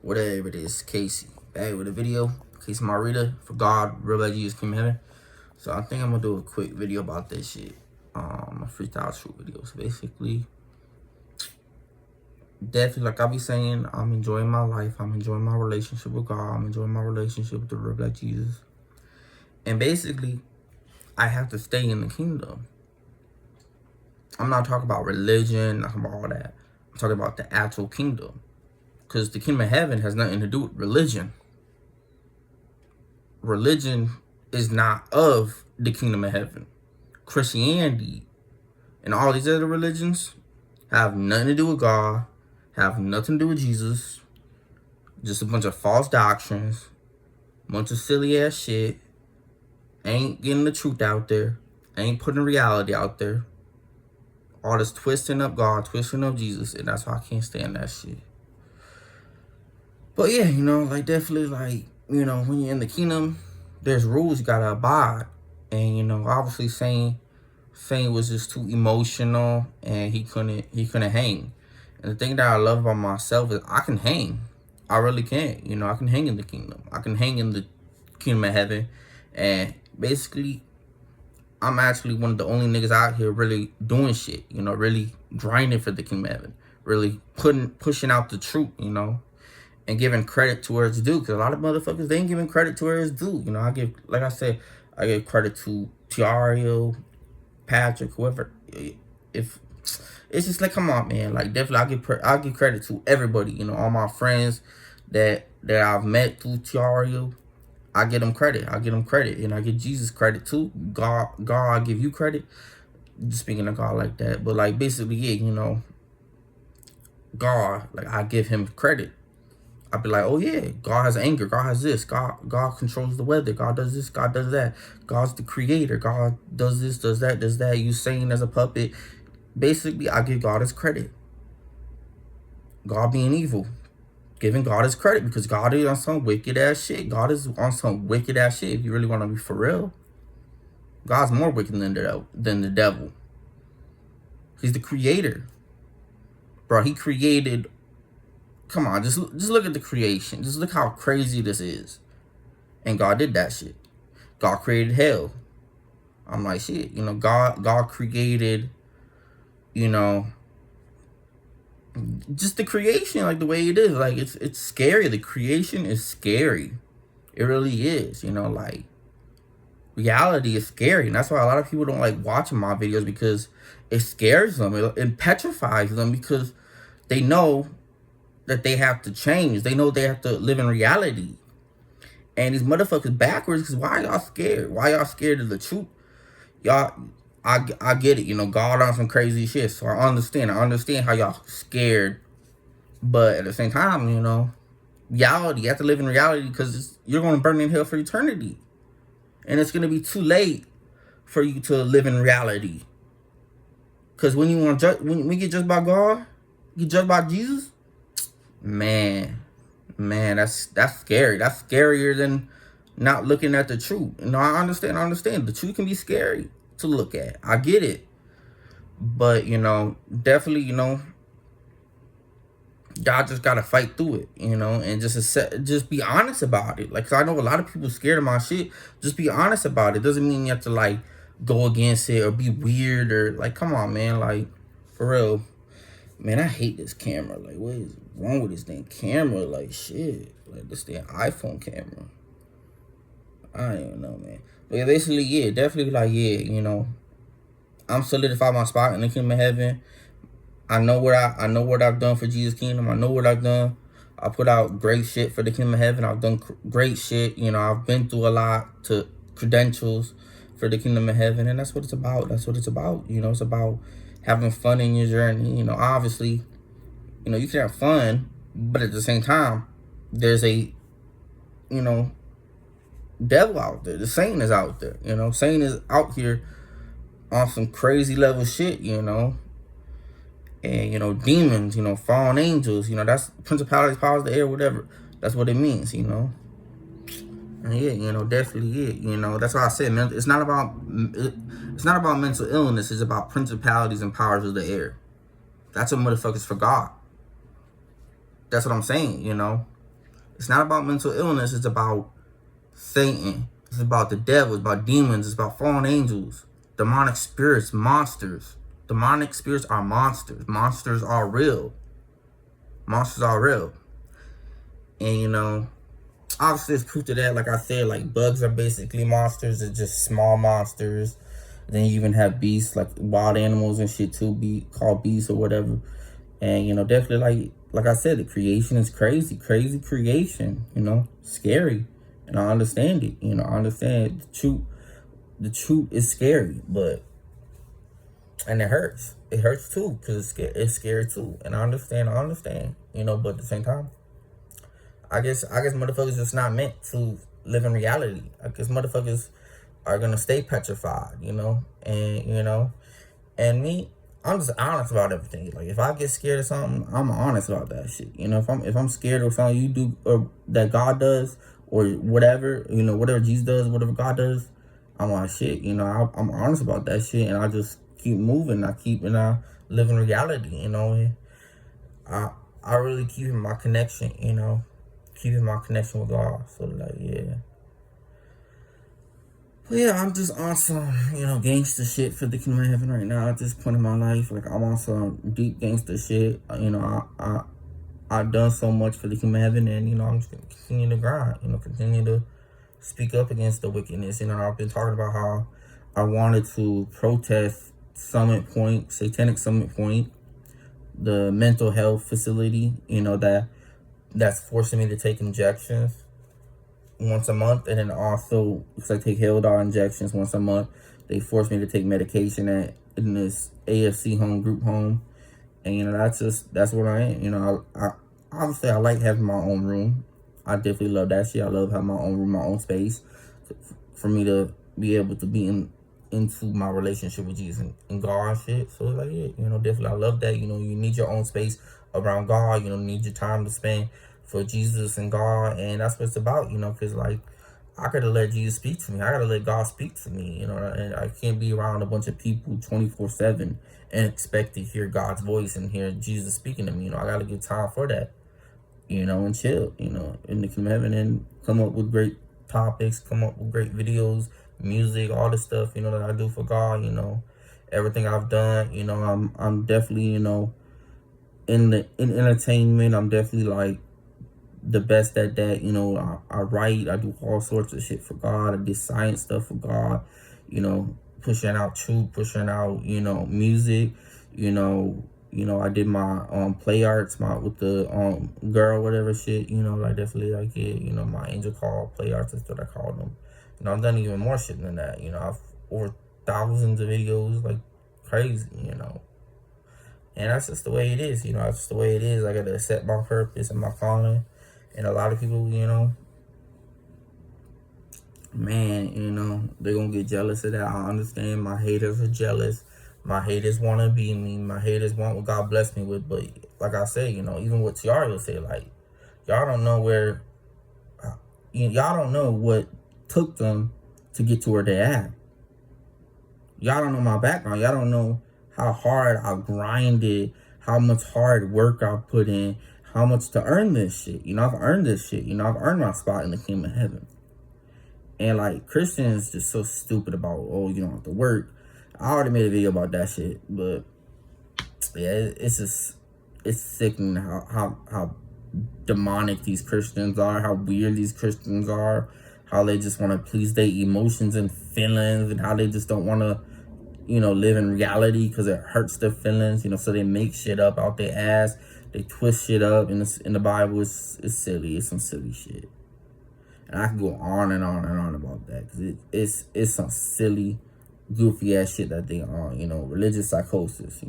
whatever it is, Casey. Back with a video. Casey Marita for God, real like Jesus came in heaven. So I think I'm gonna do a quick video about this shit. A freestyle shoot video. So basically, definitely like I be saying, I'm enjoying my life. I'm enjoying my relationship with God. I'm enjoying my relationship with the real like Jesus. And basically, I have to stay in the kingdom. I'm not talking about religion, not talking about all that. I'm talking about the actual kingdom. Because the kingdom of heaven has nothing to do with religion. Religion is not of the kingdom of heaven. Christianity and all these other religions have nothing to do with God, have nothing to do with Jesus. Just a bunch of false doctrines, bunch of silly ass shit. Ain't getting the truth out there. Ain't putting reality out there. All this twisting up God, twisting up Jesus, and that's why I can't stand that shit. But yeah, like definitely like, when you're in the kingdom, there's rules you gotta abide. And obviously Saint was just too emotional and he couldn't hang. And the thing that I love about myself is I can hang. I really can. I can hang in the kingdom. I can hang in the kingdom of heaven. And basically, I'm actually one of the only niggas out here really doing shit, really grinding for the kingdom of heaven, really pushing out the truth, and giving credit to where it's due. Because a lot of motherfuckers, they ain't giving credit to where it's due. Like I said, I give credit to Tiario, Patrick, whoever. If it's just like, come on, man. Like definitely, I'll give credit to everybody. All my friends that I've met through Tiario. I give them credit. And I give Jesus credit too. God, I give you credit. Just speaking of God like that. But like basically, yeah, God, like I give him credit. I'd be like, oh yeah, God has anger. God has this. God controls the weather. God does this. God does that. God's the creator. God does this, does that, does that. You saying as a puppet. Basically, I give God his credit. God being evil. Giving God his credit because God is on some wicked ass shit. God is on some wicked ass shit. If you really want to be for real, God's more wicked than the devil. He's the creator, bro. He created. Come on, just look at the creation. Just look how crazy this is. And God did that shit. God created hell. I'm like, shit. God created. Just the creation, like the way it is, like it's scary. The creation is scary. It really is. Like reality is scary, and that's why a lot of people don't like watching my videos because it scares them. It petrifies them because they know that they have to change. They know they have to live in reality. And these motherfuckers backwards. Because why y'all scared? Why y'all scared of the truth? Y'all. I get it, God on some crazy shit, so I understand how y'all scared, but at the same time, reality, you have to live in reality because you're going to burn in hell for eternity, and it's going to be too late for you to live in reality, because when you want to when we get judged by God, get judged by Jesus, man, that's scary. That's scarier than not looking at the truth. I understand the truth can be scary to look at. I get it. But, definitely, God just got to fight through it, and just be honest about it. Like, 'cause I know a lot of people scared of my shit. Just be honest about it. Doesn't mean you have to, like, go against it or be weird or, like, come on, man. Like, for real. Man, I hate this camera. Like, what is wrong with this damn camera? Like, shit. Like, this damn iPhone camera. I don't know, man. But yeah, basically, yeah, definitely like, yeah, I'm solidified my spot in the kingdom of heaven. I know what I've done for Jesus' kingdom. I know what I've done. I put out great shit for the kingdom of heaven. I've done great shit. I've been through a lot to credentials for the kingdom of heaven, and that's what it's about. That's what it's about. It's about having fun in your journey. Obviously, you can have fun, but at the same time, there's a, devil out there. The Satan is out there. Satan is out here on some crazy level shit. And demons. Fallen angels. That's principalities, powers of the air, whatever. That's what it means. And yeah, definitely yeah. That's why I said, man, it's not about mental illness. It's about principalities and powers of the air. That's what motherfuckers forgot. That's what I'm saying. It's not about mental illness. It's about Satan. It's about the devil. It's about demons. It's about fallen angels, demonic spirits, monsters. Demonic spirits are monsters. Monsters are real. Monsters are real. And obviously there's proof to that. Like I said, like bugs are basically monsters. They're just small monsters. Then you even have beasts, like wild animals and shit too, be called beasts or whatever. And definitely like I said, the creation is crazy, crazy creation. Scary, and I understand it. I understand the truth. The truth is scary, and it hurts. It hurts too because it's scary too. And I understand. But at the same time, I guess motherfuckers just not meant to live in reality. I guess motherfuckers are gonna stay petrified. And me, I'm just honest about everything. Like if I get scared of something, I'm honest about that shit. If I'm scared of something you do or that God does or whatever, whatever Jesus does, whatever God does, I'm like shit. I'm honest about that shit, and I just keep moving. I live in reality. I I really keeping my connection. Keeping my connection with God. So like yeah. But yeah, I'm just on some, gangster shit for the kingdom of heaven right now at this point in my life. Like I'm on some deep gangster shit. I've done so much for the kingdom of heaven, and I'm just gonna continue to grind. Continue to speak up against the wickedness. I've been talking about how I wanted to protest Summit Point, Satanic Summit Point, the mental health facility. That's forcing me to take injections once a month, and then also because I take Haldol injections once a month, they force me to take medication in this AFC group home, and that's what I am. I obviously I like having my own room. I definitely love that shit. I love having my own room, my own space, for me to be able to be into my relationship with Jesus and God and shit. So like yeah, definitely I love that. You need your own space around God. You need your time to spend for Jesus and God, and that's what it's about. Because like I gotta let Jesus speak to me. I gotta let God speak to me. And I can't be around a bunch of people 24/7 and expect to hear God's voice and hear Jesus speaking to me. I gotta give time for that. And chill, in the kingdom of heaven, and come up with great topics, come up with great videos, music, all the stuff, that I do for God, everything I've done, I'm definitely, in entertainment, I'm definitely like the best at that, I write, I do all sorts of shit for God, I did science stuff for God, pushing out truth, pushing out, music, I did my play arts, with the girl, whatever shit, like definitely like it, my angel call play arts, that's what I call them. I've done even more shit than that, I've over thousands of videos, like crazy, and that's just the way it is, that's just the way it is. I gotta accept my purpose and my calling. And a lot of people, man, they're gonna get jealous of that. I understand. My haters are jealous. My haters want to be me. My haters want what God blessed me with. But like I say, even what Tiara will say, like, y'all don't know y'all don't know what took them to get to where they at. Y'all don't know my background. Y'all don't know how hard I grinded, how much hard work I put in, how much to earn this shit. I've earned this shit. I've earned my spot in the kingdom of heaven. And like Christians just so stupid about, oh, you don't have to work. I already made a video about that shit, but yeah, it's sickening how demonic these Christians are, how weird these Christians are, how they just want to please their emotions and feelings, and how they just don't want to, live in reality because it hurts their feelings, so they make shit up out their ass. They twist shit up, and in the Bible, it's silly. It's some silly shit. And I can go on and on and on about that because it's some silly, goofy ass shit that they are, religious psychosis,